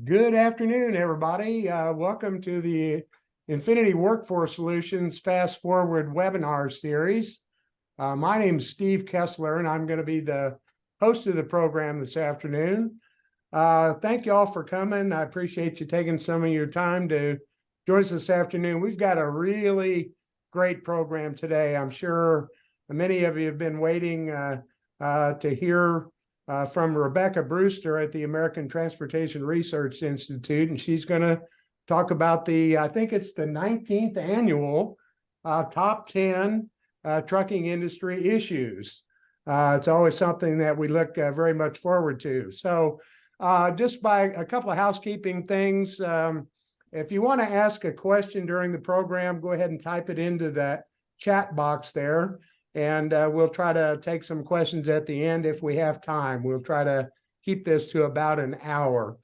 Good afternoon, everybody. Welcome to the Infinity Workforce Solutions Fast Forward webinar series. My name is Steve Kessler, and I'm going to be the host of the program this afternoon. Thank you all for coming. I appreciate you taking some of your time to join us this afternoon. We've got a really great program today. I'm sure many of you have been waiting to hear from Rebecca Brewster at the American Transportation Research Institute, and she's going to talk about I think it's the 19th annual Top 10 Trucking Industry Issues. It's always something that we look very much forward to. So just by a couple of housekeeping things, if you want to ask a question during the program, go ahead and type it into that chat box there. And we'll try to take some questions at the end if we have time. We'll try to keep this to about an hour.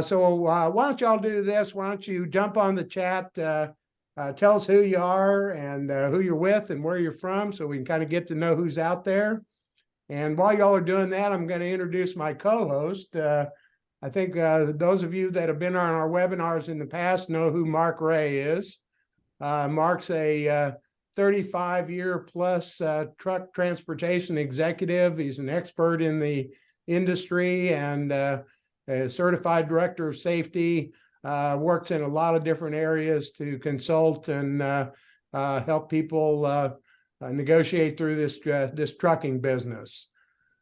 So why don't y'all do this? Why don't you jump on the chat, tell us who you are and who you're with and where you're from so we can kind of get to know who's out there. And while y'all are doing that, I'm going to introduce my co-host. I think those of you that have been on our webinars in the past know who Mark Ray is. Mark's a 35-year plus truck transportation executive. He's an expert in the industry and a certified director of safety, works in a lot of different areas to consult and help people negotiate through this trucking business.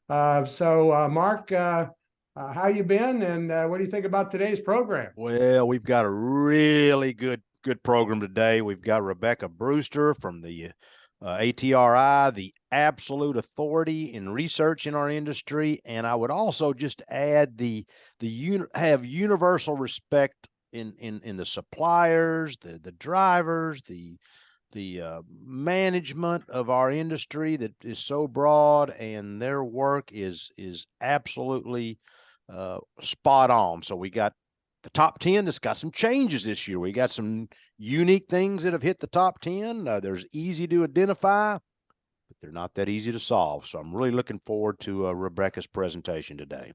So Mark, how you been, and what do you think about today's program? Well, we've got a really good program today. We've got Rebecca Brewster from the ATRI, the absolute authority in research in our industry. And I would also just add have universal respect in the suppliers, the drivers, the management of our industry that is so broad, and their work is absolutely spot on. So we got the top 10 that's got some changes this year. We got some unique things that have hit the top 10. There's easy to identify, but they're not that easy to solve. So I'm really looking forward to Rebecca's presentation today.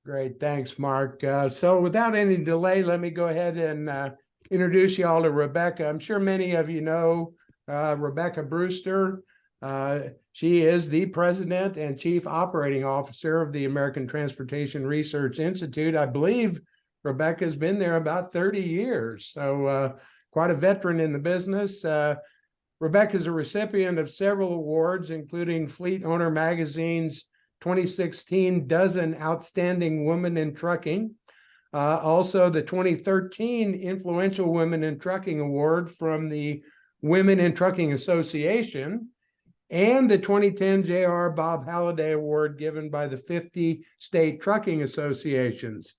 Great. Thanks, Mark. So without any delay, let me go ahead and introduce you all to Rebecca. I'm sure many of you know Rebecca Brewster. She is the president and chief operating officer of the American Transportation Research Institute. I believe Rebecca's been there about 30 years, so quite a veteran in the business. Rebecca's a recipient of several awards, including Fleet Owner Magazine's 2016 Dozen Outstanding Women in Trucking, also the 2013 Influential Women in Trucking Award from the Women in Trucking Association, and the 2010 J.R. Bob Halliday Award given by the 50 state trucking associations.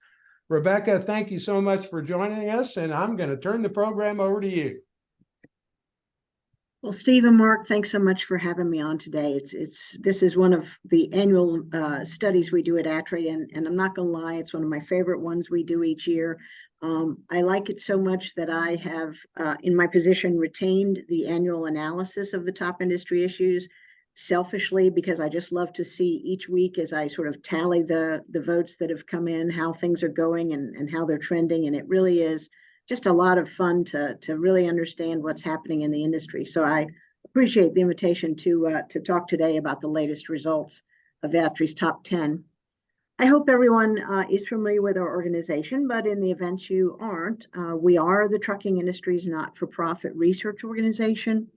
Rebecca, thank you so much for joining us, and I'm going to turn the program over to you. Well, Steve and Mark, thanks so much for having me on today. This is one of the annual studies we do at ATRI, and I'm not going to lie, it's one of my favorite ones we do each year. I like it so much that I have, in my position, retained the annual analysis of the top industry issues, selfishly, because I just love to see each week as I sort of tally the votes that have come in, how things are going and how they're trending. And it really is just a lot of fun to really understand what's happening in the industry. So I appreciate the invitation to talk today about the latest results of ATRI's top 10. I hope everyone is familiar with our organization, but in the event you aren't, we are the trucking industry's not-for-profit research organization.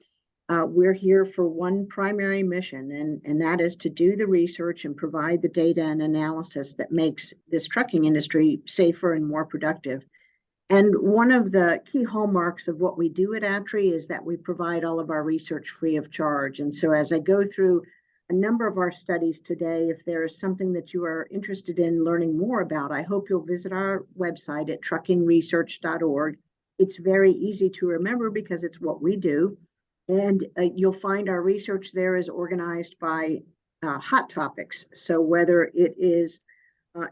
We're here for one primary mission, and that is to do the research and provide the data and analysis that makes this trucking industry safer and more productive. And one of the key hallmarks of what we do at ATRI is that we provide all of our research free of charge. And so as I go through a number of our studies today, if there is something that you are interested in learning more about, I hope you'll visit our website at truckingresearch.org. It's very easy to remember because it's what we do. And you'll find our research there is organized by hot topics. So whether it is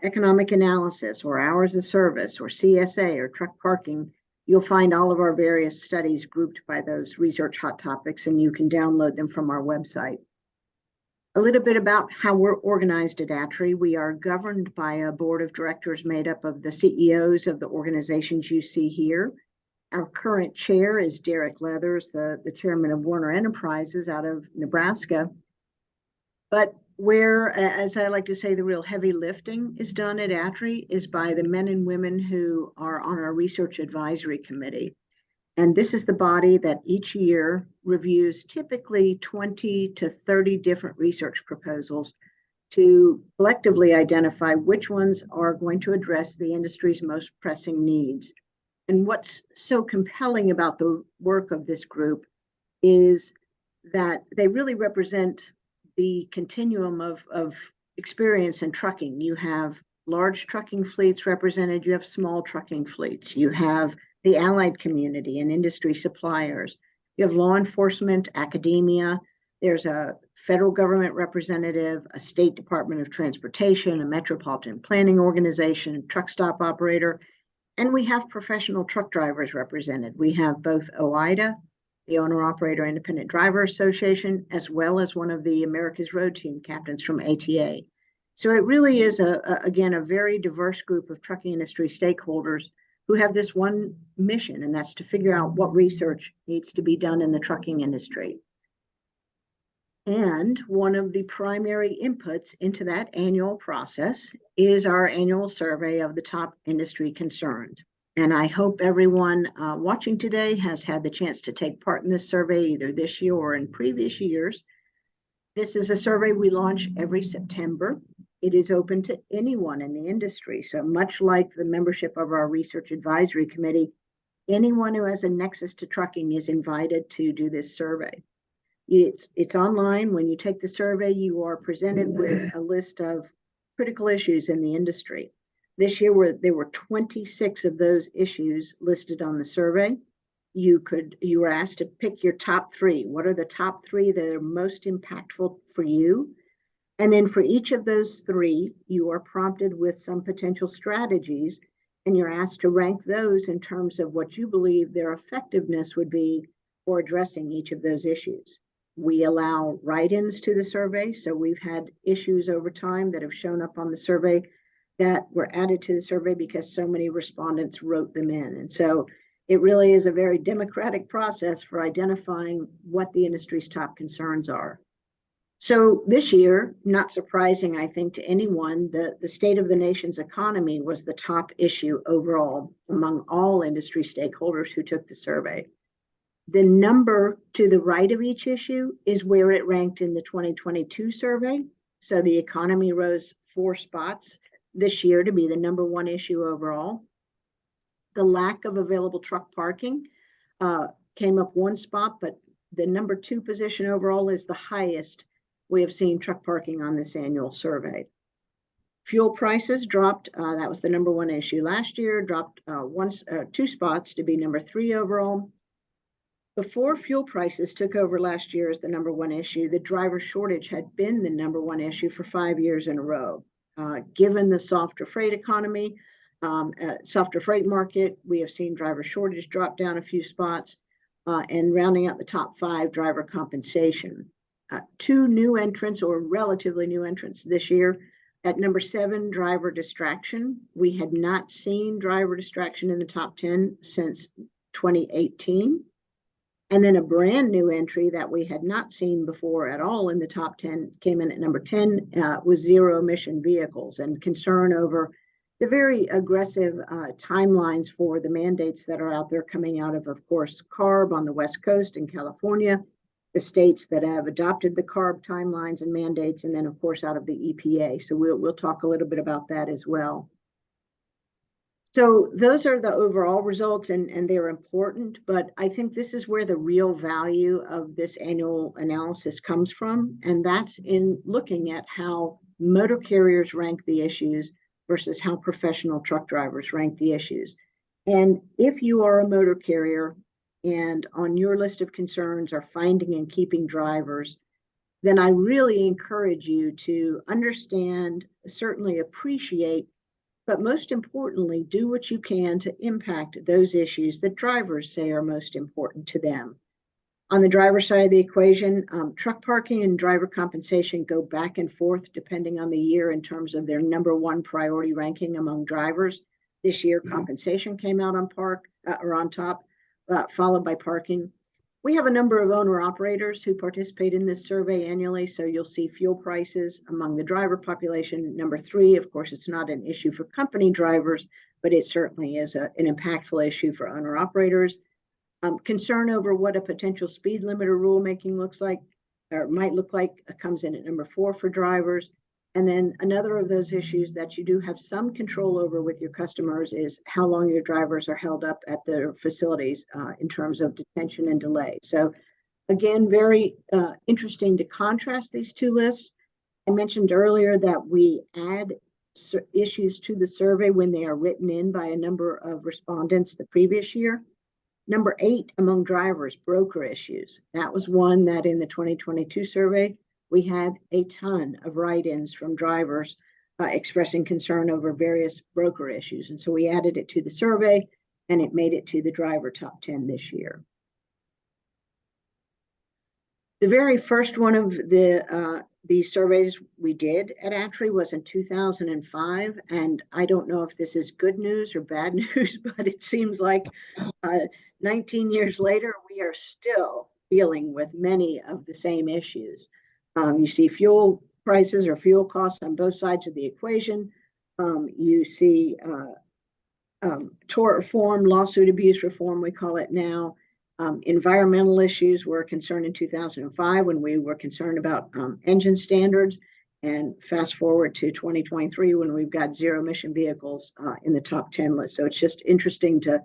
economic analysis or hours of service or CSA or truck parking, you'll find all of our various studies grouped by those research hot topics, and you can download them from our website. A little bit about how we're organized at ATRI. We are governed by a board of directors made up of the CEOs of the organizations you see here. Our current chair is Derek Leathers, the chairman of Warner Enterprises out of Nebraska. But where, as I like to say, the real heavy lifting is done at ATRI is by the men and women who are on our research advisory committee. And this is the body that each year reviews typically 20 to 30 different research proposals to collectively identify which ones are going to address the industry's most pressing needs. And what's so compelling about the work of this group is that they really represent the continuum of experience in trucking. You have large trucking fleets represented, you have small trucking fleets, you have the allied community and industry suppliers, you have law enforcement, academia, there's a federal government representative, a state Department of Transportation, a metropolitan planning organization, truck stop operator, and we have professional truck drivers represented. We have both OIDA, the Owner Operator Independent Driver Association, as well as one of the America's Road Team captains from ATA. So it really is, again, a very diverse group of trucking industry stakeholders who have this one mission, and that's to figure out what research needs to be done in the trucking industry. And one of the primary inputs into that annual process is our annual survey of the top industry concerns. And I hope everyone watching today has had the chance to take part in this survey either this year or in previous years. This is a survey we launch every September. It is open to anyone in the industry. So much like the membership of our research advisory committee, anyone who has a nexus to trucking is invited to do this survey. It's online. When you take the survey, you are presented with a list of critical issues in the industry. This year, there were 26 of those issues listed on the survey. You were asked to pick your top three. What are the top three that are most impactful for you? And then for each of those three, you are prompted with some potential strategies, and you're asked to rank those in terms of what you believe their effectiveness would be for addressing each of those issues. We allow write-ins to the survey, so we've had issues over time that have shown up on the survey that were added to the survey because so many respondents wrote them in. And so it really is a very democratic process for identifying what the industry's top concerns are. So this year, not surprising, I think, to anyone, the state of the nation's economy was the top issue overall among all industry stakeholders who took the survey. The number to the right of each issue is where it ranked in the 2022 survey. So the economy rose 4 spots this year to be the #1 issue overall. The lack of available truck parking came up 1 spot, but the #2 position overall is the highest we have seen truck parking on this annual survey. Fuel prices dropped. That was the #1 issue last year, dropped 2 spots to be #3 overall. Before fuel prices took over last year as the #1 issue, the driver shortage had been the #1 issue for 5 years in a row. Given the softer freight economy, softer freight market, we have seen driver shortage drop down a few spots, and rounding out the top 5, driver compensation. 2 new entrants or relatively new entrants this year. At #7, driver distraction. We had not seen driver distraction in the top 10 since 2018. And then a brand new entry that we had not seen before at all in the top 10 came in at #10 was zero emission vehicles, and concern over the very aggressive timelines for the mandates that are out there coming out of course, CARB on the West Coast in California, the states that have adopted the CARB timelines and mandates, and then of course out of the EPA. So we'll talk a little bit about that as well. So those are the overall results, and they're important, but I think this is where the real value of this annual analysis comes from, and that's in looking at how motor carriers rank the issues versus how professional truck drivers rank the issues. And if you are a motor carrier and on your list of concerns are finding and keeping drivers, then I really encourage you to understand, certainly appreciate, but most importantly, do what you can to impact those issues that drivers say are most important to them. On the driver side of the equation, truck parking and driver compensation go back and forth depending on the year in terms of their number one priority ranking among drivers. This year, compensation came out on on top, followed by parking. We have a number of owner-operators who participate in this survey annually, so you'll see fuel prices among the driver population. Number 3, of course, it's not an issue for company drivers, but it certainly is an impactful issue for owner-operators. Concern over what a potential speed limiter rulemaking looks like, or might look like, comes in at number 4 for drivers. And then another of those issues that you do have some control over with your customers is how long your drivers are held up at their facilities in terms of detention and delay. So again, very interesting to contrast these two lists. I mentioned earlier that we add issues to the survey when they are written in by a number of respondents the previous year. Number 8 among drivers, broker issues. That was one that in the 2022 survey, we had a ton of write-ins from drivers expressing concern over various broker issues. And so we added it to the survey and it made it to the driver top 10 this year. The very first one of these surveys we did at ATRI was in 2005. And I don't know if this is good news or bad news, but it seems like 19 years later, we are still dealing with many of the same issues. You see fuel prices or fuel costs on both sides of the equation. You see tort reform, lawsuit abuse reform, we call it now. Environmental issues were a concern in 2005 when we were concerned about engine standards. And fast forward to 2023 when we've got zero emission vehicles in the top 10 list. So it's just interesting to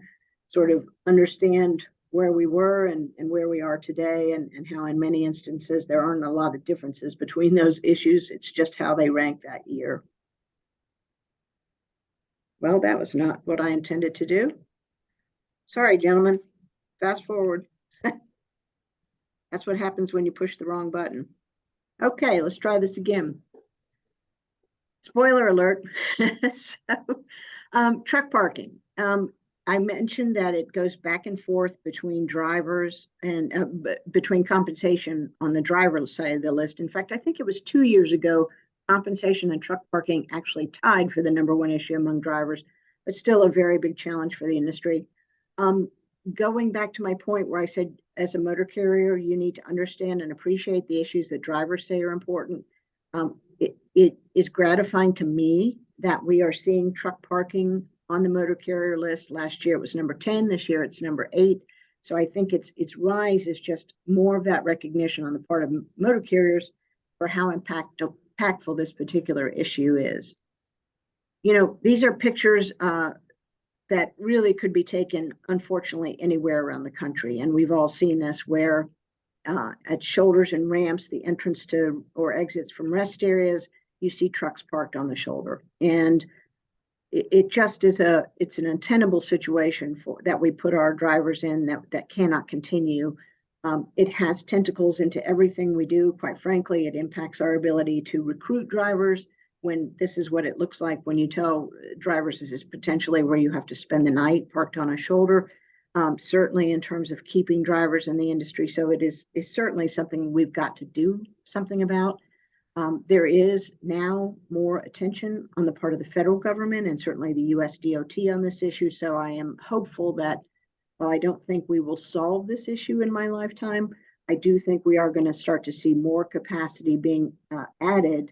sort of understand where we were and where we are today, and how in many instances there aren't a lot of differences between those issues. It's just how they rank that year. Well, that was not what I intended to do. Sorry, gentlemen. Fast forward. That's what happens when you push the wrong button. Okay, let's try this again. Spoiler alert. So, truck parking. I mentioned that it goes back and forth between drivers and between compensation on the driver side of the list. In fact, I think it was 2 years ago, compensation and truck parking actually tied for the number 1 issue among drivers, but still a very big challenge for the industry. Going back to my point where I said, as a motor carrier, you need to understand and appreciate the issues that drivers say are important. It is gratifying to me that we are seeing truck parking on the motor carrier list. Last year it was number 10. This year it's number 8. So I think its rise is just more of that recognition on the part of motor carriers for how impactful this particular issue is. You know, these are pictures that really could be taken, unfortunately, anywhere around the country. And we've all seen this where at shoulders and ramps, the entrance to or exits from rest areas, you see trucks parked on the shoulder. And it just is it's an untenable situation that we put our drivers in that cannot continue. It has tentacles into everything we do. Quite frankly, it impacts our ability to recruit drivers when this is what it looks like when you tell drivers this is potentially where you have to spend the night parked on a shoulder. Certainly in terms of keeping drivers in the industry. So it is certainly something we've got to do something about. There is now more attention on the part of the federal government and certainly the US DOT on this issue. So I am hopeful that while I don't think we will solve this issue in my lifetime, I do think we are going to start to see more capacity being added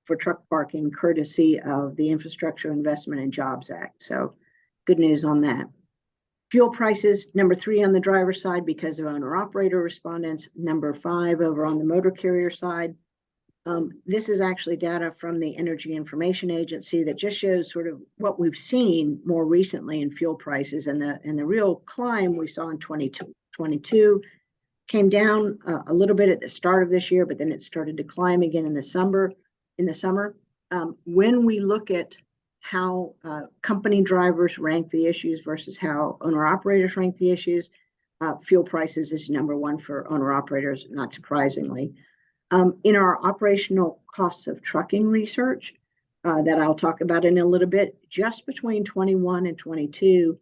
for truck parking courtesy of the Infrastructure Investment and Jobs Act. So good news on that. Fuel prices, number 3 on the driver's side because of owner-operator respondents, number 5 over on the motor carrier side. This is actually data from the Energy Information Agency that just shows sort of what we've seen more recently in fuel prices, and the real climb we saw in 2022 came down a little bit at the start of this year, but then it started to climb again in the summer. When we look at how company drivers rank the issues versus how owner-operators rank the issues, fuel prices is number 1 for owner-operators, not surprisingly. In our operational costs of trucking research that I'll talk about in a little bit, just between 21 and 22,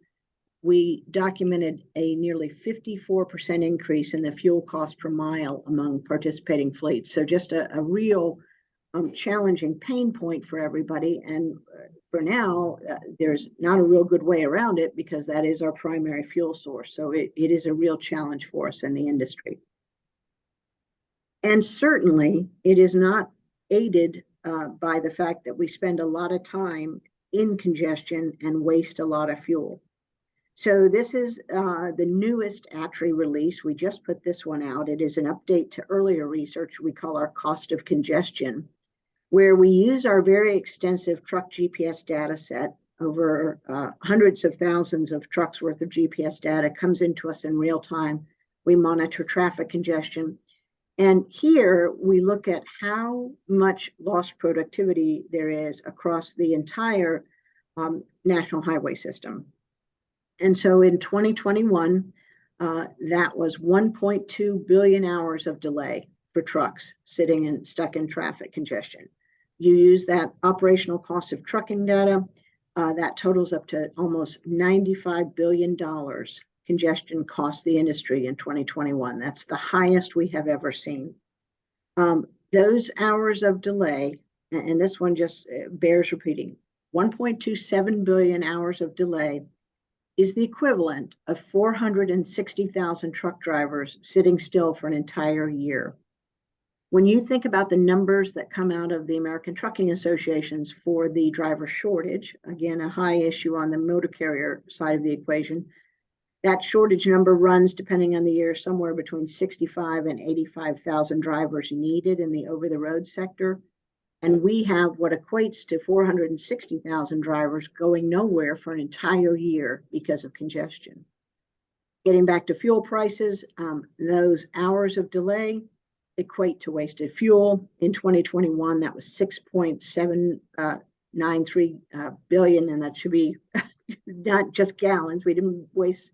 we documented a nearly 54% increase in the fuel cost per mile among participating fleets. So just a real challenging pain point for everybody. And for now, there's not a real good way around it because that is our primary fuel source. So it is a real challenge for us in the industry. And certainly it is not aided by the fact that we spend a lot of time in congestion and waste a lot of fuel. So this is the newest ATRI release. We just put this one out. It is an update to earlier research we call our cost of congestion, where we use our very extensive truck GPS data set. Over hundreds of thousands of trucks worth of GPS data comes into us in real time. We monitor traffic congestion. And here we look at how much lost productivity there is across the entire national highway system. And so in 2021, that was 1.2 billion hours of delay for trucks sitting and stuck in traffic congestion. You use that operational cost of trucking data, that totals up to almost $95 billion congestion cost the industry in 2021. That's the highest we have ever seen. Those hours of delay, and this one just bears repeating, 1.27 billion hours of delay is the equivalent of 460,000 truck drivers sitting still for an entire year. When you think about the numbers that come out of the American Trucking Associations for the driver shortage, again, a high issue on the motor carrier side of the equation, that shortage number runs, depending on the year, somewhere between 65 and 85,000 drivers needed in the over-the-road sector. And we have what equates to 460,000 drivers going nowhere for an entire year because of congestion. Getting back to fuel prices, those hours of delay equate to wasted fuel. In 2021, that was 6.793 billion, and that should be not just gallons. We didn't waste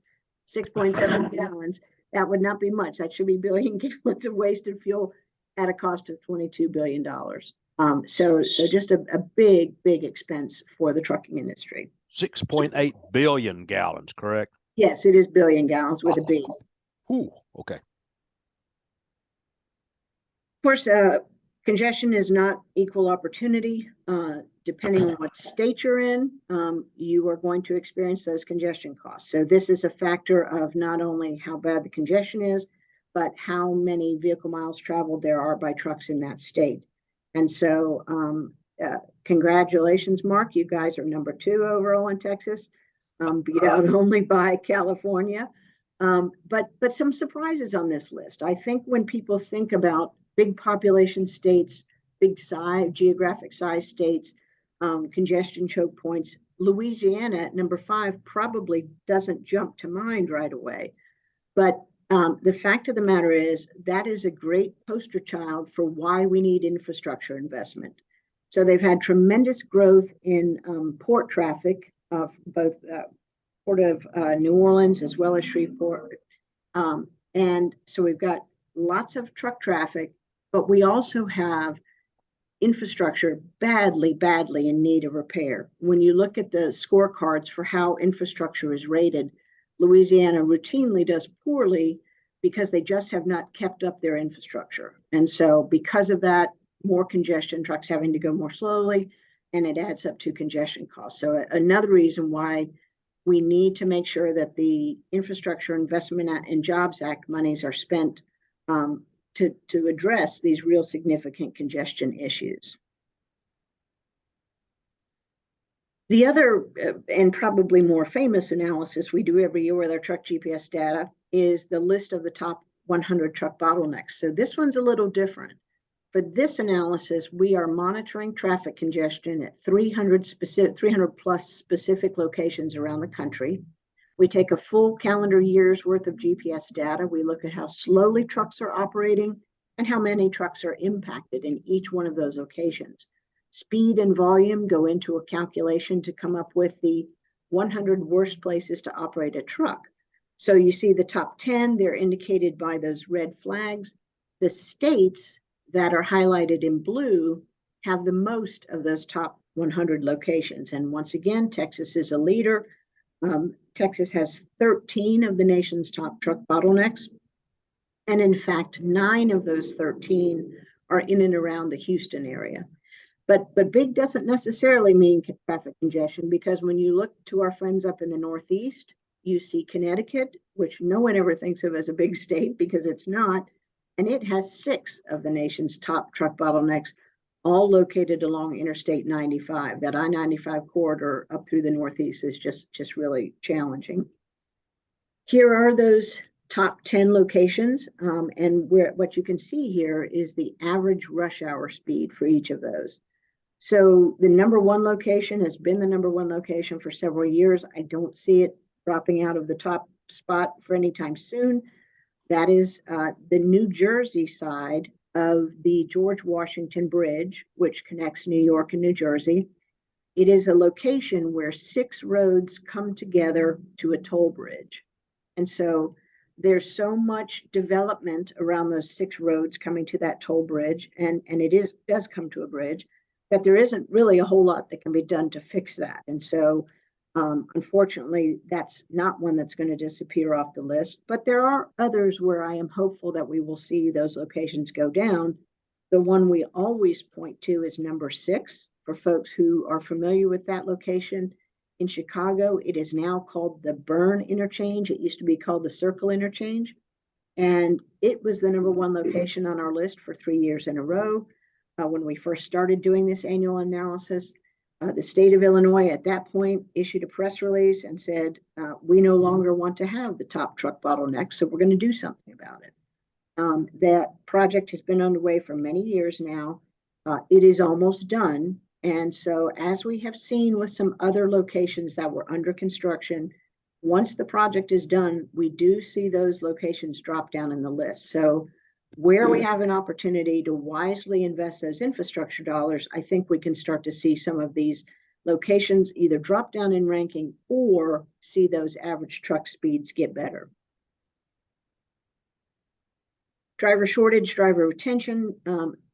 6.7 gallons. That would not be much. That should be billion gallons of wasted fuel at a cost of $22 billion. So just a big expense for the trucking industry. 6.8 billion gallons, correct? Yes, it is billion gallons with a B. Ooh, okay. Of course, congestion is not equal opportunity. Depending on what state you're in, you are going to experience those congestion costs. So this is a factor of not only how bad the congestion is, but how many vehicle miles traveled there are by trucks in that state. And so congratulations, Mark. You guys are number 2 overall in Texas, beat out only by California. But some surprises on this list. I think when people think about big population states, big size, geographic size states, congestion choke points, Louisiana at number 5 probably doesn't jump to mind right away. But the fact of the matter is that is a great poster child for why we need infrastructure investment. So they've had tremendous growth in port traffic, both Port of New Orleans as well as Shreveport. And so we've got lots of truck traffic, but we also have infrastructure badly in need of repair. When you look at the scorecards for how infrastructure is rated, Louisiana routinely does poorly because they just have not kept up their infrastructure. And so because of that, more congestion, trucks having to go more slowly, and it adds up to congestion costs. So another reason why we need to make sure that the Infrastructure Investment and Jobs Act monies are spent to address these real significant congestion issues. The other and probably more famous analysis we do every year with our truck GPS data is the list of the top 100 truck bottlenecks. So this one's a little different. For this analysis, we are monitoring traffic congestion at 300 plus specific locations around the country. We take a full calendar year's worth of GPS data. We look at how slowly trucks are operating and how many trucks are impacted in each one of those locations. Speed and volume go into a calculation to come up with the 100 worst places to operate a truck. So you see the top 10, they're indicated by those red flags. The states that are highlighted in blue have the most of those top 100 locations. And once again, Texas is a leader. Texas has 13 of the nation's top truck bottlenecks. And in fact, 9 of those 13 are in and around the Houston area. But big doesn't necessarily mean traffic congestion, because when you look to our friends up in the Northeast, you see Connecticut, which no one ever thinks of as a big state because it's not, and it has 6 of the nation's top truck bottlenecks, all located along Interstate 95. That I-95 corridor up through the Northeast is just really challenging. Here are those top 10 locations, and what you can see here is the average rush hour speed for each of those. So the number 1 location has been the number 1 location for several years. I don't see it dropping out of the top spot for any time soon. That is the New Jersey side of the George Washington Bridge, which connects New York and New Jersey. It is a location where 6 roads come together to a toll bridge. And so there's so much development around those 6 roads coming to that toll bridge, and it does come to a bridge, that there isn't really a whole lot that can be done to fix that. And so unfortunately, that's not one that's going to disappear off the list, but there are others where I am hopeful that we will see those locations go down. The one we always point to is number 6 for folks who are familiar with that location. In Chicago, it is now called the Burn Interchange. It used to be called the Circle Interchange. And it was the number 1 location on our list for 3 years in a row. When we first started doing this annual analysis, the state of Illinois at that point issued a press release and said, we no longer want to have the top truck bottleneck, so we're going to do something about it. That project has been underway for many years now. It is almost done. And so as we have seen with some other locations that were under construction, once the project is done, we do see those locations drop down in the list. So where we have an opportunity to wisely invest those infrastructure dollars, I think we can start to see some of these locations either drop down in ranking or see those average truck speeds get better. Driver shortage, driver retention,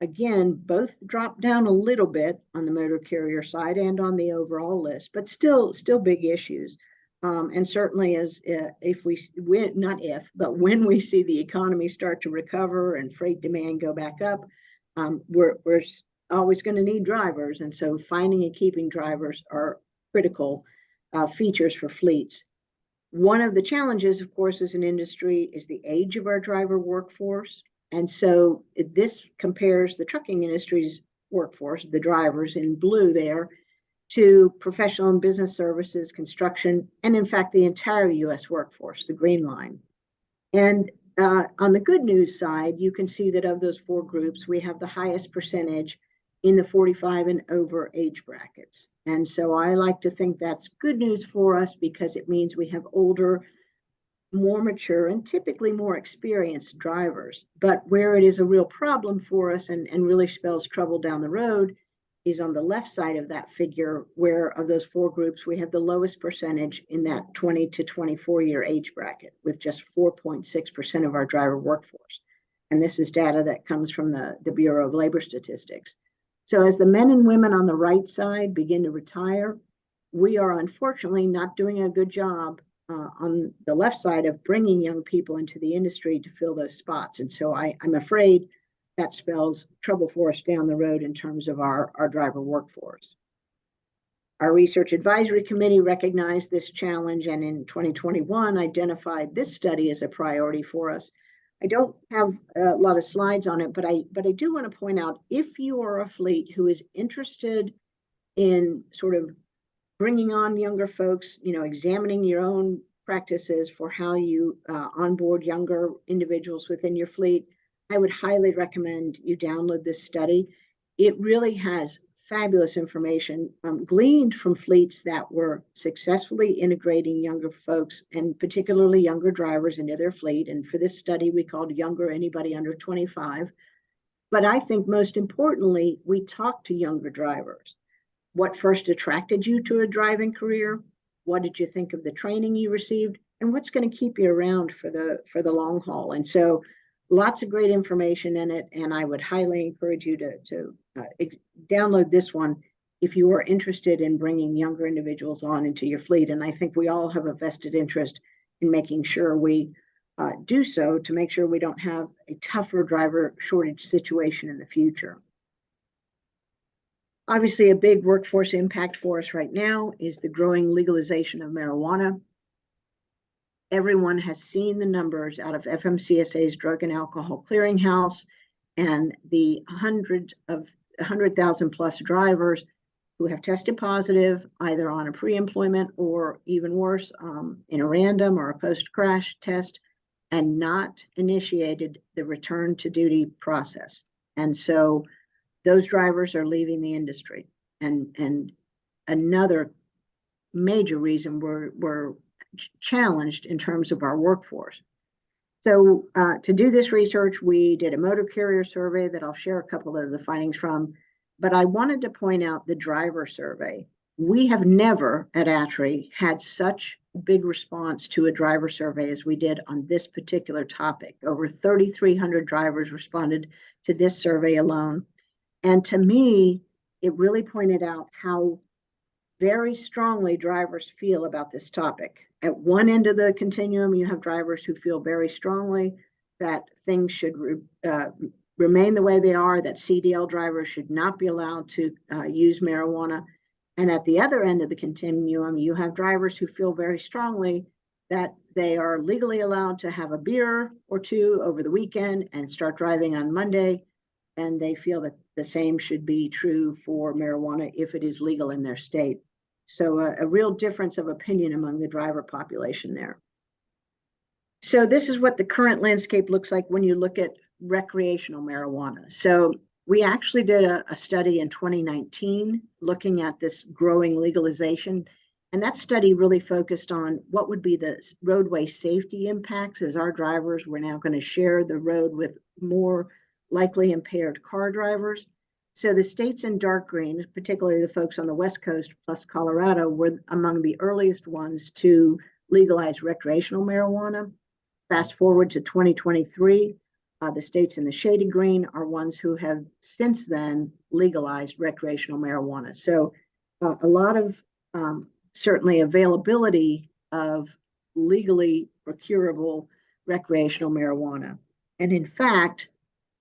again, both drop down a little bit on the motor carrier side and on the overall list, but still big issues. And certainly when we see the economy start to recover and freight demand go back up, we're always going to need drivers. And so finding and keeping drivers are critical features for fleets. One of the challenges, of course, as an industry is the age of our driver workforce. And so this compares the trucking industry's workforce, the drivers in blue there, to professional and business services, construction, and in fact, the entire U.S. workforce, the green line. And on the good news side, you can see that of those 4 groups, we have the highest percentage in the 45 and over age brackets. And so I like to think that's good news for us because it means we have older, more mature, and typically more experienced drivers. But where it is a real problem for us and really spells trouble down the road is on the left side of that figure, where of those 4 groups, we have the lowest percentage in that 20 to 24 year age bracket with just 4.6% of our driver workforce. And this is data that comes from the Bureau of Labor Statistics. So as the men and women on the right side begin to retire, we are unfortunately not doing a good job on the left side of bringing young people into the industry to fill those spots. And so I'm afraid that spells trouble for us down the road in terms of our driver workforce. Our Research Advisory Committee recognized this challenge and in 2021 identified this study as a priority for us. I don't have a lot of slides on it, but I do want to point out, if you are a fleet who is interested in sort of bringing on younger folks, examining your own practices for how you onboard younger individuals within your fleet, I would highly recommend you download this study. It really has fabulous information gleaned from fleets that were successfully integrating younger folks and particularly younger drivers into their fleet. And for this study, we called younger anybody under 25. But I think most importantly, we talked to younger drivers. What first attracted you to a driving career? What did you think of the training you received? And what's going to keep you around for the long haul? And so lots of great information in it, and I would highly encourage you to download this one if you are interested in bringing younger individuals on into your fleet. And I think we all have a vested interest in making sure we do so to make sure we don't have a tougher driver shortage situation in the future. Obviously, a big workforce impact for us right now is the growing legalization of marijuana. Everyone has seen the numbers out of FMCSA's Drug and Alcohol Clearinghouse and the 100,000 plus drivers who have tested positive either on a pre-employment or even worse in a random or a post-crash test and not initiated the return to duty process. And so those drivers are leaving the industry. And another major reason we're challenged in terms of our workforce. So to do this research, we did a motor carrier survey that I'll share a couple of the findings from, but I wanted to point out the driver survey. We have never at ATRI had such a big response to a driver survey as we did on this particular topic. Over 3,300 drivers responded to this survey alone. And to me, it really pointed out how very strongly drivers feel about this topic. At one end of the continuum, you have drivers who feel very strongly that things should remain the way they are, that CDL drivers should not be allowed to use marijuana. And at the other end of the continuum, you have drivers who feel very strongly that they are legally allowed to have a beer or two over the weekend and start driving on Monday. And they feel that the same should be true for marijuana if it is legal in their state. So a real difference of opinion among the driver population there. So this is what the current landscape looks like when you look at recreational marijuana. So we actually did a study in 2019 looking at this growing legalization. And that study really focused on what would be the roadway safety impacts as our drivers were now going to share the road with more likely impaired car drivers. So the states in dark green, particularly the folks on the West Coast plus Colorado, were among the earliest ones to legalize recreational marijuana. Fast forward to 2023, the states in the shaded green are ones who have since then legalized recreational marijuana. So a lot of certainly availability of legally procurable recreational marijuana. And in fact,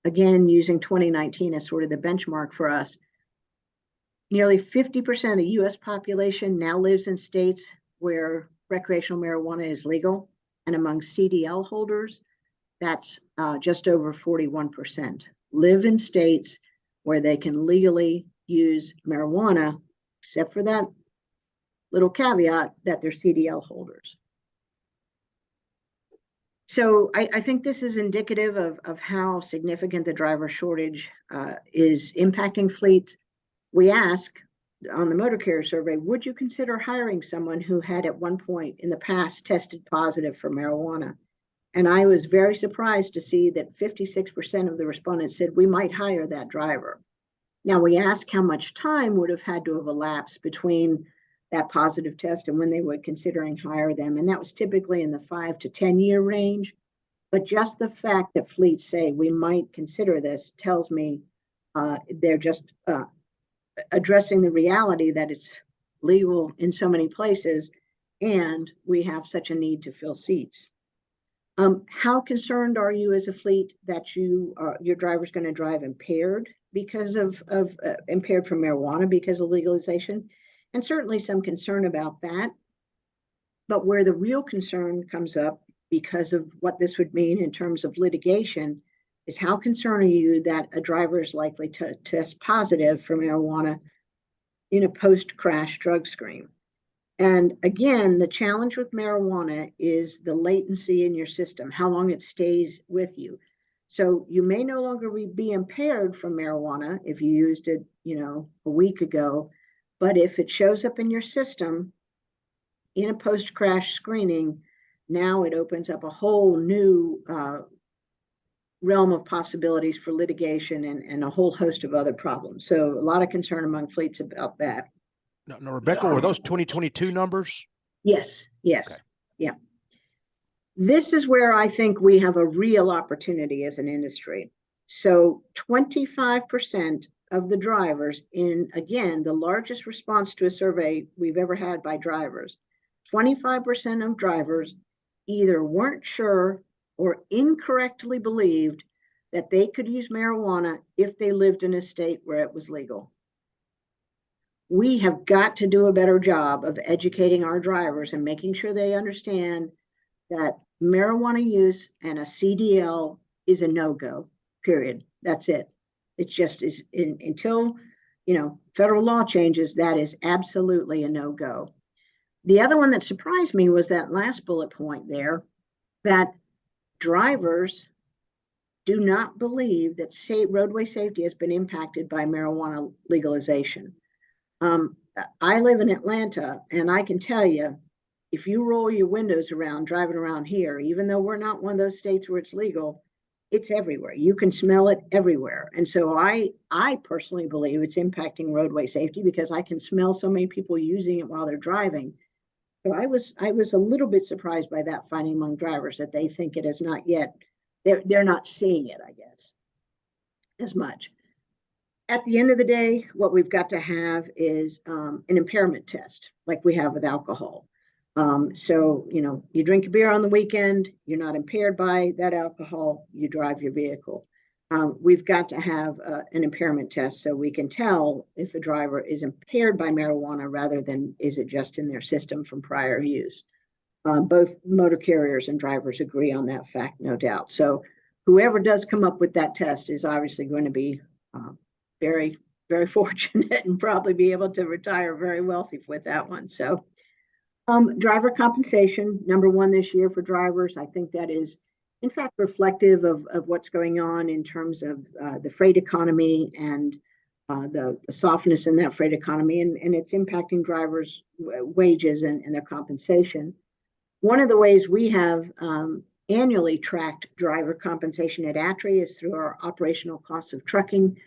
again, using 2019 as sort of the benchmark for us, nearly 50% of the US population now lives in states where recreational marijuana is legal. And among CDL holders, that's just over 41%. Live in states where they can legally use marijuana, except for that little caveat that they're CDL holders. So I think this is indicative of how significant the driver shortage is impacting fleets. We ask on the motor carrier survey, would you consider hiring someone who had at one point in the past tested positive for marijuana? And I was very surprised to see that 56% of the respondents said we might hire that driver. Now we ask how much time would have had to have elapsed between that positive test and when they were considering hire them. And that was typically in the 5 to 10 year range. But just the fact that fleets say we might consider this tells me they're just addressing the reality that it's legal in so many places and we have such a need to fill seats. How concerned are you as a fleet that your driver's going to drive impaired because of impaired from marijuana because of legalization? And certainly some concern about that. But where the real concern comes up because of what this would mean in terms of litigation is how concerned are you that a driver is likely to test positive for marijuana in a post-crash drug screen? And again, the challenge with marijuana is the latency in your system, how long it stays with you. So you may no longer be impaired from marijuana if you used it, a week ago, but if it shows up in your system in a post-crash screening, now it opens up a whole new realm of possibilities for litigation and a whole host of other problems. So a lot of concern among fleets about that. No, Rebecca, were those 2022 numbers? Yes. Okay. Yeah. This is where I think we have a real opportunity as an industry. So 25% of the drivers in, again, the largest response to a survey we've ever had by drivers, 25% of drivers either weren't sure or incorrectly believed that they could use marijuana if they lived in a state where it was legal. We have got to do a better job of educating our drivers and making sure they understand that marijuana use and a CDL is a no-go, period. That's it. It just is, until, federal law changes, that is absolutely a no-go. The other one that surprised me was that last bullet point there, that drivers do not believe that roadway safety has been impacted by marijuana legalization. I live in Atlanta, and I can tell you, if you roll your windows around driving around here, even though we're not one of those states where it's legal, it's everywhere. You can smell it everywhere. And so I personally believe it's impacting roadway safety because I can smell so many people using it while they're driving. So I was a little bit surprised by that finding among drivers, that they think it is not yet, they're not seeing it, I guess, as much. At the end of the day, what we've got to have is an impairment test, like we have with alcohol. So, you drink a beer on the weekend, you're not impaired by that alcohol, you drive your vehicle. We've got to have an impairment test so we can tell if a driver is impaired by marijuana rather than is it just in their system from prior use. Both motor carriers and drivers agree on that fact, no doubt. So whoever does come up with that test is obviously going to be very, very fortunate and probably be able to retire very wealthy with that one. So driver compensation, number one this year for drivers. I think that is, in fact, reflective of what's going on in terms of the freight economy and the softness in that freight economy, and it's impacting drivers' wages and their compensation. One of the ways we have annually tracked driver compensation at ATRI is through our operational costs of trucking.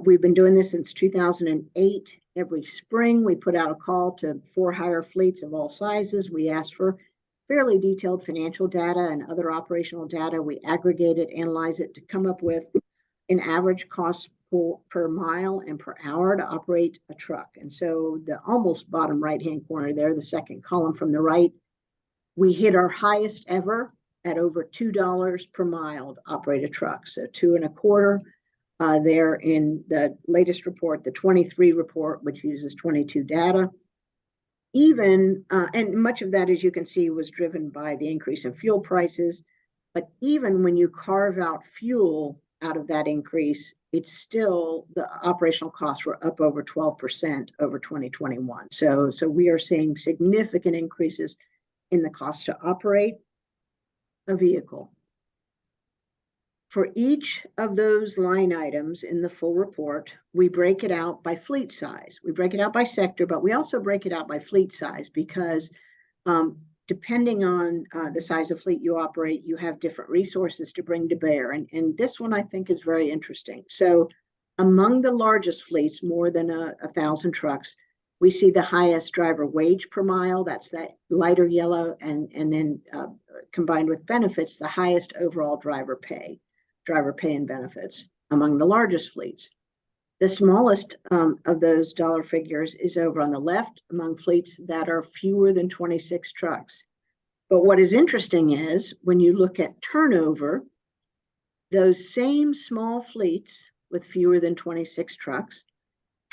We've been doing this since 2008. Every spring, we put out a call to for-hire fleets of all sizes. We ask for fairly detailed financial data and other operational data. We aggregate it, analyze it to come up with an average cost per mile and per hour to operate a truck. And so the almost bottom right-hand corner there, the second column from the right, we hit our highest ever at over $2 per mile to operate a truck. So $2.25. There in the latest report, the 23 report, which uses 22 data. Even, and much of that, as you can see, was driven by the increase in fuel prices. But even when you carve out fuel out of that increase, it's still, the operational costs were up over 12% over 2021. So we are seeing significant increases in the cost to operate a vehicle. For each of those line items in the full report, we break it out by fleet size. We break it out by sector, but we also break it out by fleet size because depending on the size of fleet you operate, you have different resources to bring to bear. And this one I think is very interesting. So among the largest fleets, more than 1,000 trucks, we see the highest driver wage per mile. That's that lighter yellow. And then combined with benefits, the highest overall driver pay and benefits among the largest fleets. The smallest of those dollar figures is over on the left among fleets that are fewer than 26 trucks. But what is interesting is when you look at turnover, those same small fleets with fewer than 26 trucks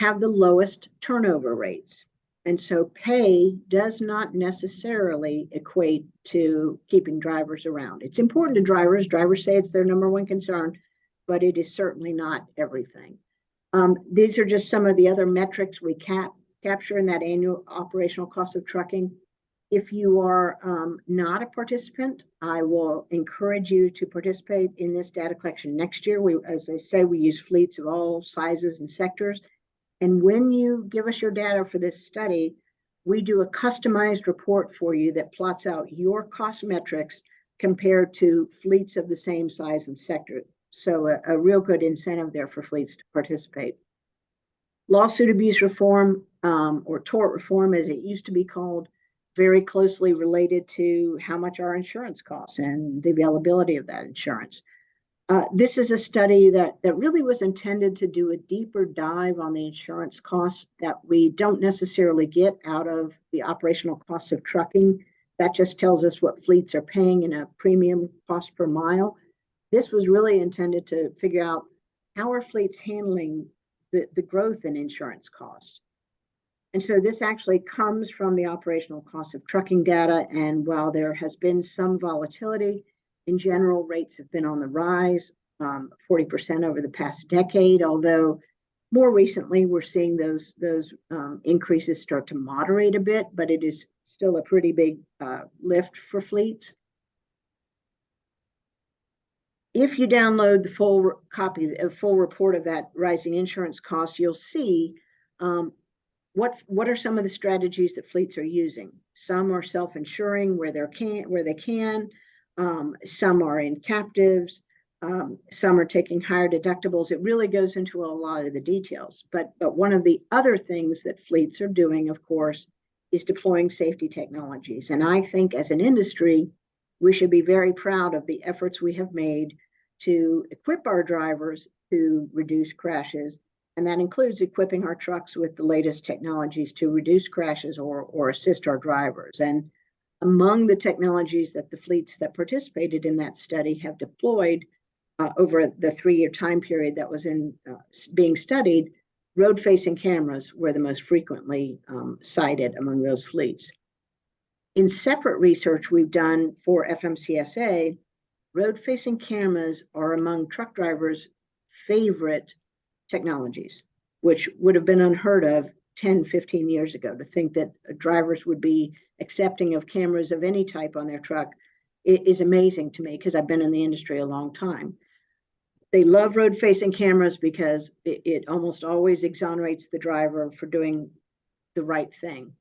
have the lowest turnover rates. And so pay does not necessarily equate to keeping drivers around. It's important to drivers. Drivers say it's their number one concern, but it is certainly not everything. These are just some of the other metrics we capture in that annual operational cost of trucking. If you are not a participant, I will encourage you to participate in this data collection next year. As I say, we use fleets of all sizes and sectors. And when you give us your data for this study, we do a customized report for you that plots out your cost metrics compared to fleets of the same size and sector. So a real good incentive there for fleets to participate. Lawsuit abuse reform, or tort reform as it used to be called, very closely related to how much our insurance costs and the availability of that insurance. This is a study that really was intended to do a deeper dive on the insurance costs that we don't necessarily get out of the operational costs of trucking. That just tells us what fleets are paying in a premium cost per mile. This was really intended to figure out how are fleets handling the growth in insurance cost. And so this actually comes from the operational cost of trucking data. And while there has been some volatility, in general, rates have been on the rise, 40% over the past decade, although more recently we're seeing those increases start to moderate a bit, but it is still a pretty big lift for fleets. If you download the full copy, a full report of that rising insurance cost, you'll see what are some of the strategies that fleets are using. Some are self-insuring where they can. Some are in captives. Some are taking higher deductibles. It really goes into a lot of the details. But one of the other things that fleets are doing, of course, is deploying safety technologies. And I think as an industry, we should be very proud of the efforts we have made to equip our drivers to reduce crashes. And that includes equipping our trucks with the latest technologies to reduce crashes or assist our drivers. And among the technologies that the fleets that participated in that study have deployed over the 3-year time period that was being studied, road-facing cameras were the most frequently cited among those fleets. In separate research we've done for FMCSA, road-facing cameras are among truck drivers' favorite technologies, which would have been unheard of 10, 15 years ago. To think that drivers would be accepting of cameras of any type on their truck is amazing to me, because I've been in the industry a long time. They love road-facing cameras because it almost always exonerates the driver for doing the right thing.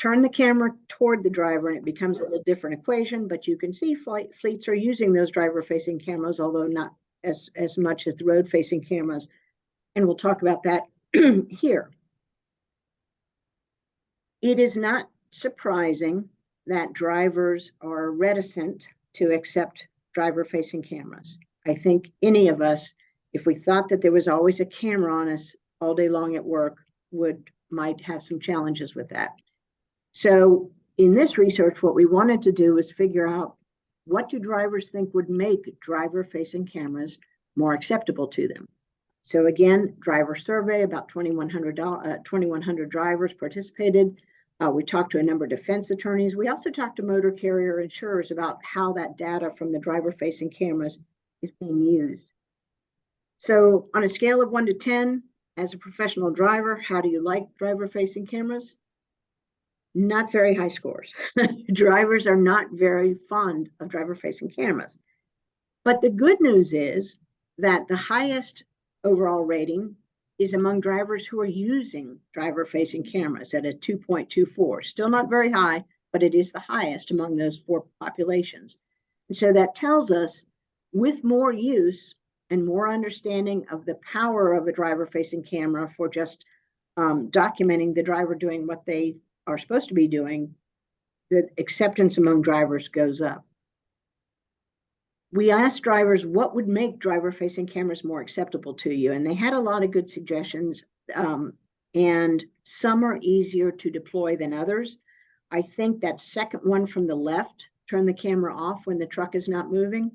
Turn the camera toward the driver and it becomes a little different equation, but you can see fleets are using those driver-facing cameras, although not as much as the road-facing cameras. And we'll talk about that here. It is not surprising that drivers are reticent to accept driver-facing cameras. I think any of us, if we thought that there was always a camera on us all day long at work, might have some challenges with that. So in this research, what we wanted to do is figure out, what do drivers think would make driver-facing cameras more acceptable to them? So again, driver survey, about 2,100 drivers participated. We talked to a number of defense attorneys. We also talked to motor carrier insurers about how that data from the driver-facing cameras is being used. So on a scale of 1 to 10, as a professional driver, how do you like driver-facing cameras? Not very high scores. Drivers are not very fond of driver-facing cameras. But the good news is that the highest overall rating is among drivers who are using driver-facing cameras at a 2.24. Still not very high, but it is the highest among those 4 populations. And so that tells us, with more use and more understanding of the power of a driver-facing camera for just documenting the driver doing what they are supposed to be doing, the acceptance among drivers goes up. We asked drivers what would make driver-facing cameras more acceptable to you, and they had a lot of good suggestions, and some are easier to deploy than others. I think that second one from the left, turn the camera off when the truck is not moving,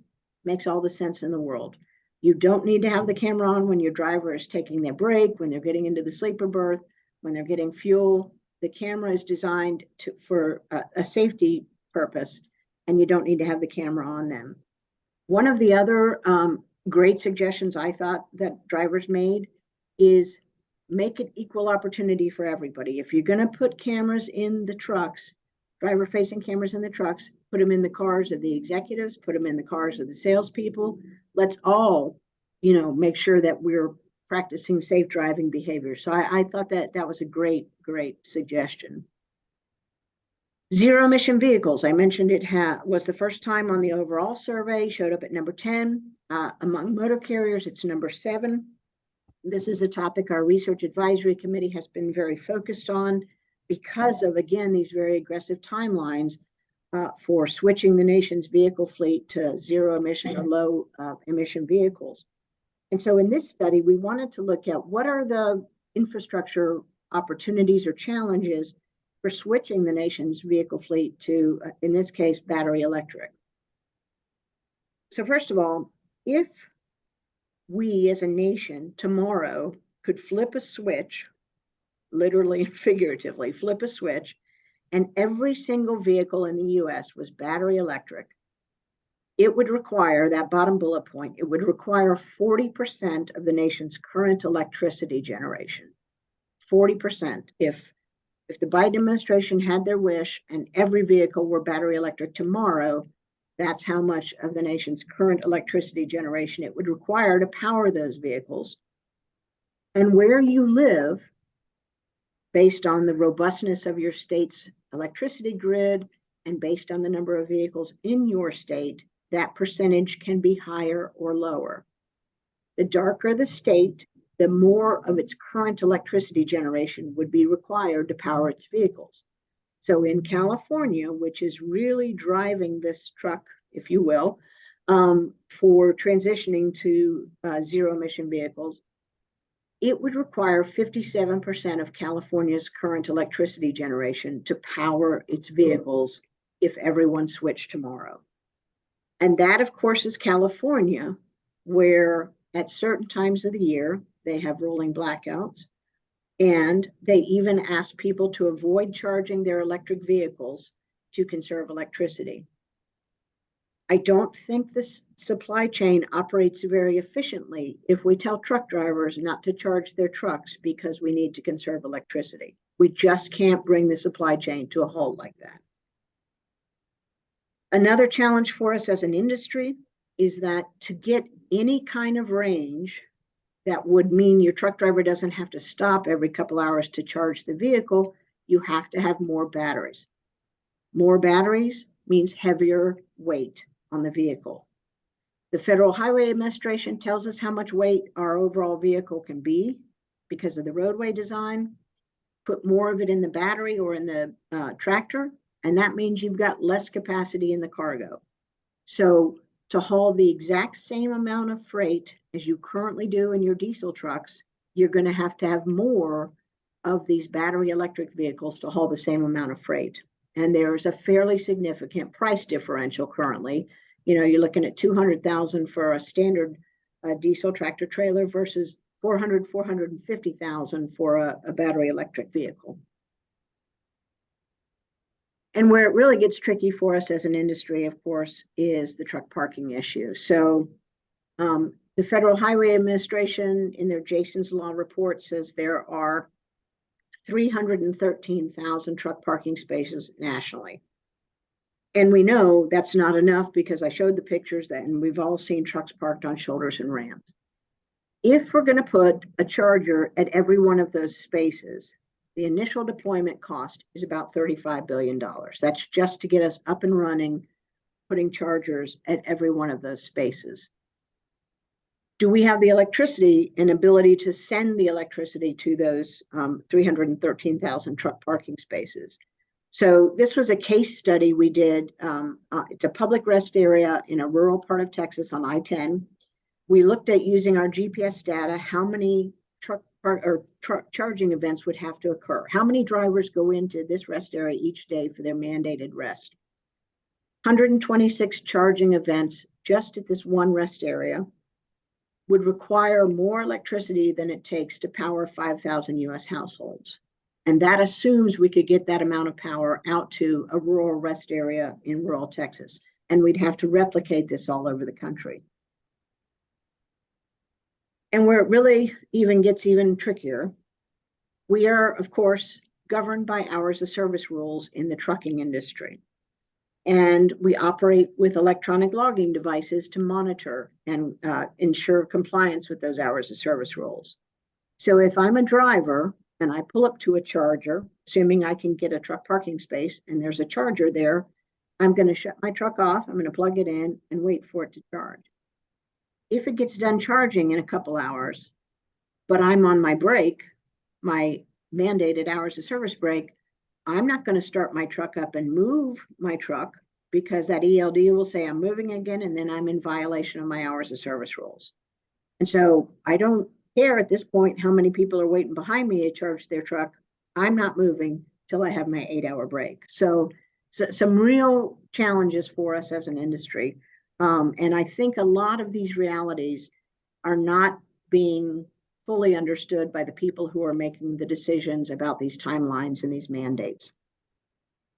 makes all the sense in the world. You don't need to have the camera on when your driver is taking their break, when they're getting into the sleeper berth, when they're getting fuel. The camera is designed for a safety purpose, and you don't need to have the camera on them. One of the other great suggestions I thought that drivers made is make it equal opportunity for everybody. If you're going to put cameras in the trucks, driver-facing cameras in the trucks, put them in the cars of the executives, put them in the cars of the salespeople. Let's all, make sure that we're practicing safe driving behavior. So I thought that was a great suggestion. Zero emission vehicles, I mentioned it was the first time on the overall survey, showed up at number 10. Among motor carriers, it's number 7. This is a topic our research advisory committee has been very focused on because of, again, these very aggressive timelines. for switching the nation's vehicle fleet to zero emission or low emission vehicles. And so in this study, we wanted to look at what are the infrastructure opportunities or challenges for switching the nation's vehicle fleet to, in this case, battery electric. So first of all, if we as a nation tomorrow could flip a switch, literally and figuratively flip a switch, and every single vehicle in the US was battery electric, it would require, that bottom bullet point, it would require 40% of the nation's current electricity generation. 40%. If the Biden administration had their wish and every vehicle were battery electric tomorrow, that's how much of the nation's current electricity generation it would require to power those vehicles. And where you live, based on the robustness of your state's electricity grid and based on the number of vehicles in your state, that percentage can be higher or lower. The darker the state, the more of its current electricity generation would be required to power its vehicles. So in California, which is really driving this truck, if you will, for transitioning to zero emission vehicles, it would require 57% of California's current electricity generation to power its vehicles if everyone switched tomorrow. And that, of course, is California, where at certain times of the year, they have rolling blackouts, and they even ask people to avoid charging their electric vehicles to conserve electricity. I don't think this supply chain operates very efficiently if we tell truck drivers not to charge their trucks because we need to conserve electricity. We just can't bring the supply chain to a halt like that. Another challenge for us as an industry is that to get any kind of range that would mean your truck driver doesn't have to stop every couple hours to charge the vehicle, you have to have more batteries. More batteries means heavier weight on the vehicle. The Federal Highway Administration tells us how much weight our overall vehicle can be because of the roadway design. Put more of it in the battery or in the tractor, and that means you've got less capacity in the cargo. So to haul the exact same amount of freight as you currently do in your diesel trucks, you're going to have more of these battery electric vehicles to haul the same amount of freight. And there's a fairly significant price differential currently. You know, you're looking at $200,000 for a standard diesel tractor trailer versus $450,000 for a battery electric vehicle. And where it really gets tricky for us as an industry, of course, is the truck parking issue. So the Federal Highway Administration in their Jason's Law report says there are 313,000 truck parking spaces nationally. And we know that's not enough because I showed the pictures that, and we've all seen trucks parked on shoulders and ramps. If we're going to put a charger at every one of those spaces, the initial deployment cost is about $35 billion. That's just to get us up and running, putting chargers at every one of those spaces. Do we have the electricity and ability to send the electricity to those 313,000 truck parking spaces? So this was a case study we did. It's a public rest area in a rural part of Texas on I-10. We looked at using our GPS data, how many truck charging events would have to occur. How many drivers go into this rest area each day for their mandated rest? 126 charging events just at this one rest area would require more electricity than it takes to power 5,000 US households. And that assumes we could get that amount of power out to a rural rest area in rural Texas. And we'd have to replicate this all over the country. And where it really gets even trickier, we are, of course, governed by hours of service rules in the trucking industry. And we operate with electronic logging devices to monitor and ensure compliance with those hours of service rules. So if I'm a driver and I pull up to a charger, assuming I can get a truck parking space and there's a charger there, I'm going to shut my truck off, I'm going to plug it in and wait for it to charge. If it gets done charging in a couple hours, but I'm on my break, my mandated hours of service break, I'm not going to start my truck up and move my truck because that ELD will say I'm moving again, and then I'm in violation of my hours of service rules. And so I don't care at this point how many people are waiting behind me to charge their truck. I'm not moving till I have my 8-hour break. So some real challenges for us as an industry. And I think a lot of these realities are not being fully understood by the people who are making the decisions about these timelines and these mandates.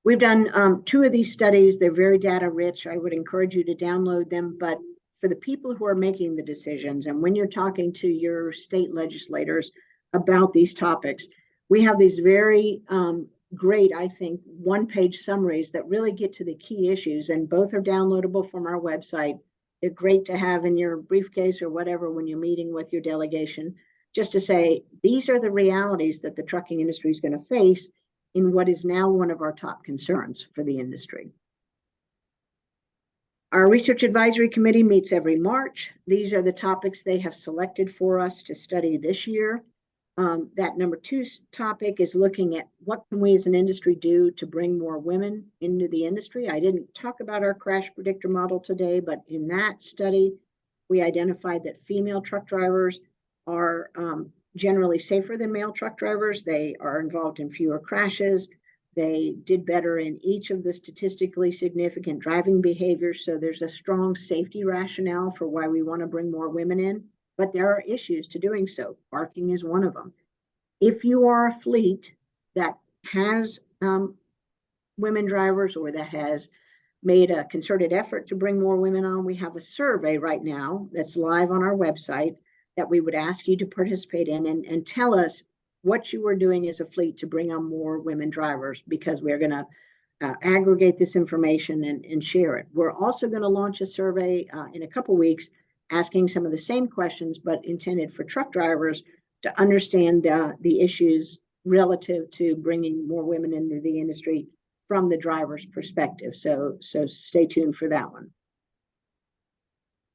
We've done 2 of these studies. They're very data rich. I would encourage you to download them, but for the people who are making the decisions, and when you're talking to your state legislators about these topics, we have these very great, I think, one-page summaries that really get to the key issues, and both are downloadable from our website. They're great to have in your briefcase or whatever when you're meeting with your delegation, just to say, these are the realities that the trucking industry is going to face in what is now one of our top concerns for the industry. Our Research Advisory Committee meets every March. These are the topics they have selected for us to study this year. That number 2 topic is looking at what can we as an industry do to bring more women into the industry. I didn't talk about our crash predictor model today, but in that study, we identified that female truck drivers are generally safer than male truck drivers. They are involved in fewer crashes. They did better in each of the statistically significant driving behaviors. So there's a strong safety rationale for why we want to bring more women in, but there are issues to doing so. Parking is one of them. If you are a fleet that has women drivers or that has made a concerted effort to bring more women on, we have a survey right now that's live on our website that we would ask you to participate in and tell us what you are doing as a fleet to bring on more women drivers, because we're going to aggregate this information and share it. We're also going to launch a survey in a couple weeks asking some of the same questions, but intended for truck drivers to understand the issues relative to bringing more women into the industry from the driver's perspective. So stay tuned for that one.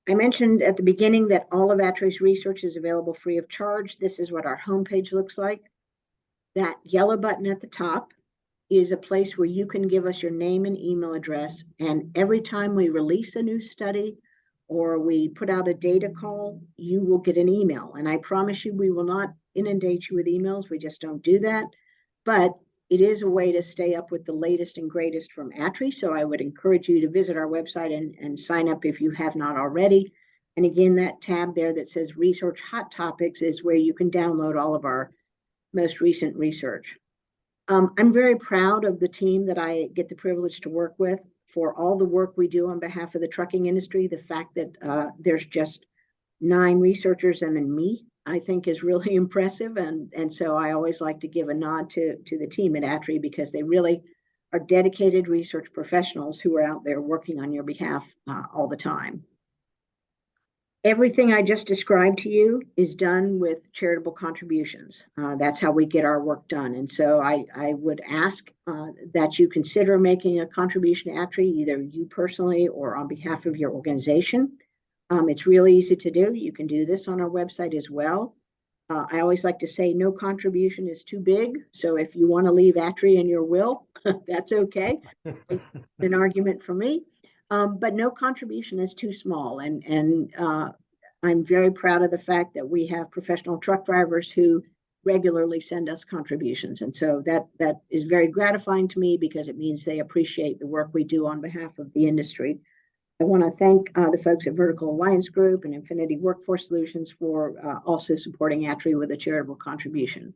I mentioned at the beginning that all of ATRI's research is available free of charge. This is what our homepage looks like. That yellow button at the top is a place where you can give us your name and email address. And every time we release a new study or we put out a data call, you will get an email. And I promise you, we will not inundate you with emails. We just don't do that. But it is a way to stay up with the latest and greatest from ATRI. So I would encourage you to visit our website and sign up if you have not already. And again, that tab there that says Research Hot Topics is where you can download all of our most recent research. I'm very proud of the team that I get the privilege to work with for all the work we do on behalf of the trucking industry. The fact that there's just 9 researchers and then me, I think is really impressive. And so I always like to give a nod to the team at ATRI, because they really are dedicated research professionals who are out there working on your behalf all the time. Everything I just described to you is done with charitable contributions. That's how we get our work done. And so I would ask that you consider making a contribution to ATRI, either you personally or on behalf of your organization. It's really easy to do. You can do this on our website as well. I always like to say no contribution is too big. So if you want to leave ATRI in your will, that's okay. An argument for me. But no contribution is too small. And I'm very proud of the fact that we have professional truck drivers who regularly send us contributions. And so that is very gratifying to me, because it means they appreciate the work we do on behalf of the industry. I want to thank the folks at Vertical Alliance Group and Infinity Workforce Solutions for also supporting ATRI with a charitable contribution.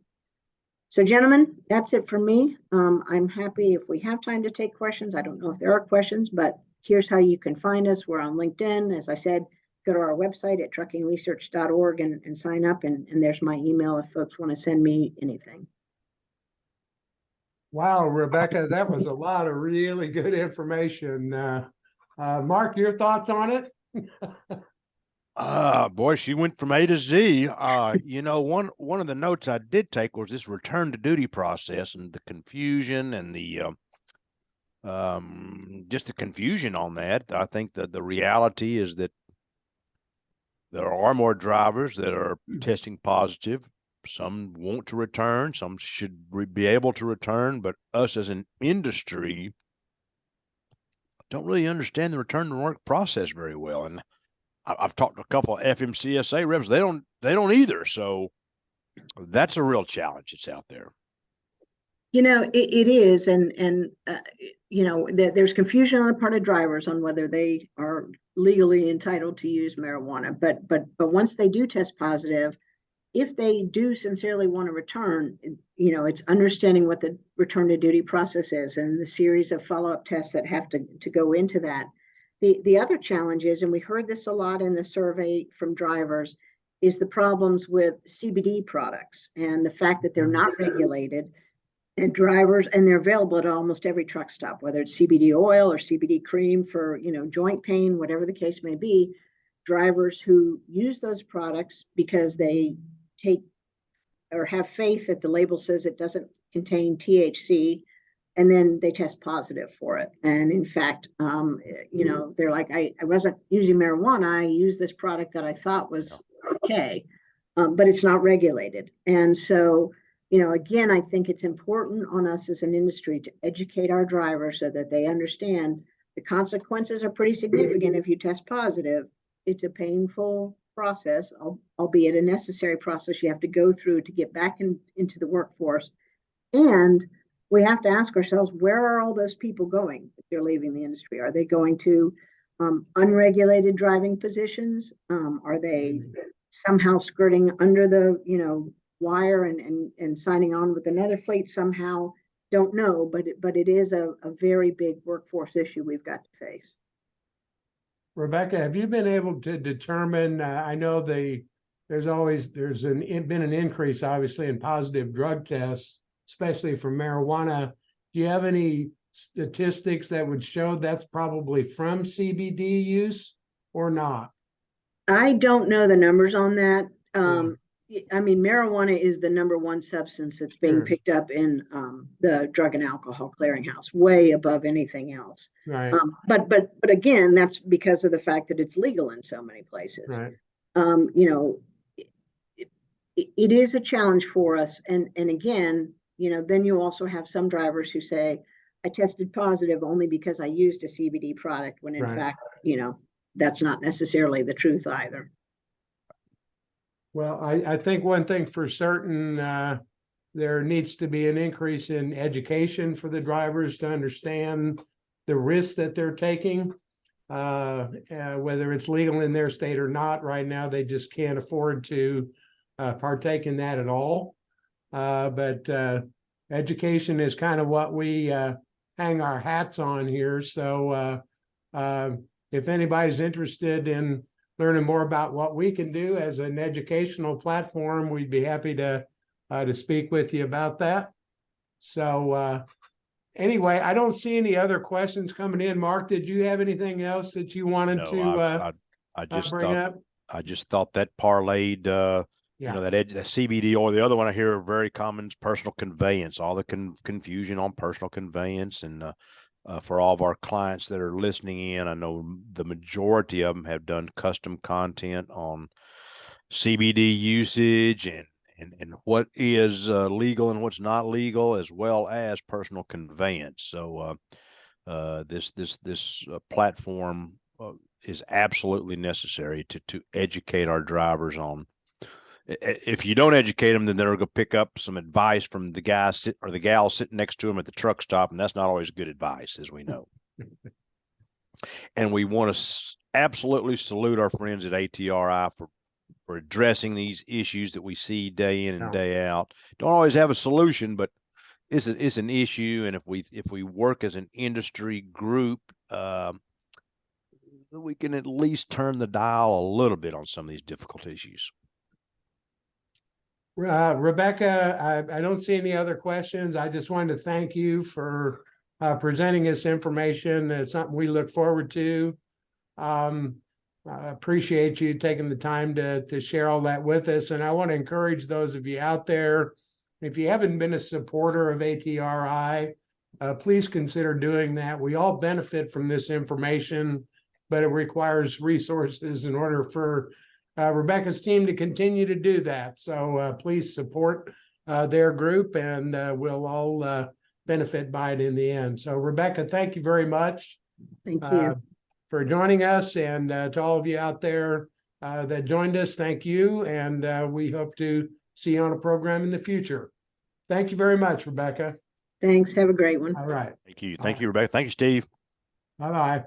So gentlemen, that's it for me. I'm happy if we have time to take questions. I don't know if there are questions, but here's how you can find us. We're on LinkedIn. As I said, go to our website at truckingresearch.org and sign up. And there's my email if folks want to send me anything. Wow, Rebecca, that was a lot of really good information. Mark, your thoughts on it? Boy, she went from A to Z. You know, one of the notes I did take was this return to duty process and the confusion and the just the confusion on that. I think that the reality is that there are more drivers that are testing positive some want to return, some should be able to return, but us as an industry don't really understand the return to work process very well. And I've talked to a couple of FMCSA reps; they don't either. So that's a real challenge that's out there. It is, and there's confusion on the part of drivers on whether they are legally entitled to use marijuana. But once they do test positive, if they do sincerely want to return, it's understanding what the return to duty process is and the series of follow-up tests that have to go into that. The other challenge is, and we heard this a lot in the survey from drivers, is the problems with CBD products and the fact that they're not regulated. And drivers, and they're available at almost every truck stop, whether it's CBD oil or CBD cream for, joint pain, whatever the case may be. Drivers who use those products because they take or have faith that the label says it doesn't contain THC, and then they test positive for it. And in fact, they're like, I wasn't using marijuana, I used this product that I thought was okay, but it's not regulated. And so, again, I think it's important on us as an industry to educate our drivers so that they understand the consequences are pretty significant if you test positive. It's a painful process, albeit a necessary process you have to go through to get back into the workforce. And we have to ask ourselves, where are all those people going if they're leaving the industry? Are they going to unregulated driving positions? Are they somehow skirting under the, wire and signing on with another fleet somehow? Don't know, but it is a very big workforce issue we've got to face. Rebecca, have you been able to determine, I know there's been an increase obviously in positive drug tests, especially for marijuana. Do you have any statistics that would show that's probably from CBD use or not? I don't know the numbers on that. I mean, marijuana is the #1 substance that's being picked up in the Drug and Alcohol Clearinghouse, way above anything else. Right. But again, that's because of the fact that it's legal in so many places. Right. It is a challenge for us. And again, then you also have some drivers who say, I tested positive only because I used a CBD product, when in fact, that's not necessarily the truth either. Well, I think one thing for certain, there needs to be an increase in education for the drivers to understand the risks that they're taking, whether it's legal in their state or not. Right now, they just can't afford to partake in that at all. But education is kind of what we hang our hats on here. So if anybody's interested in learning more about what we can do as an educational platform, we'd be happy to speak with you about that. So anyway, I don't see any other questions coming in. Mark, did you have anything else that you wanted to bring up? I just thought that parlayed, that CBD oil. The other one I hear very common is personal conveyance, all the confusion on personal conveyance. And for all of our clients that are listening in, I know the majority of them have done custom content on CBD usage and what is legal and what's not legal, as well as personal conveyance. So this platform is absolutely necessary to educate our drivers on. If you don't educate them, then they're going to pick up some advice from the guy or the gal sitting next to them at the truck stop, and that's not always good advice, as we know. And we want to absolutely salute our friends at ATRI for addressing these issues that we see day in and day out. Don't always have a solution, but it's an issue. And if we work as an industry group, we can at least turn the dial a little bit on some of these difficult issues. Rebecca, I don't see any other questions. I just wanted to thank you for presenting this information. It's something we look forward to. I appreciate you taking the time to share all that with us. And I want to encourage those of you out there, if you haven't been a supporter of ATRI, please consider doing that. We all benefit from this information, but it requires resources in order for Rebecca's team to continue to do that. So please support their group, and we'll all benefit by it in the end. So Rebecca, thank you very much Thank you. for joining us, and to all of you out there that joined us, thank you, and we hope to see you on a program in the future. Thank you very much, Rebecca. Thanks. Have a great one. All right. Thank you. Thank you, Rebecca. Thank you, Steve. Bye-bye.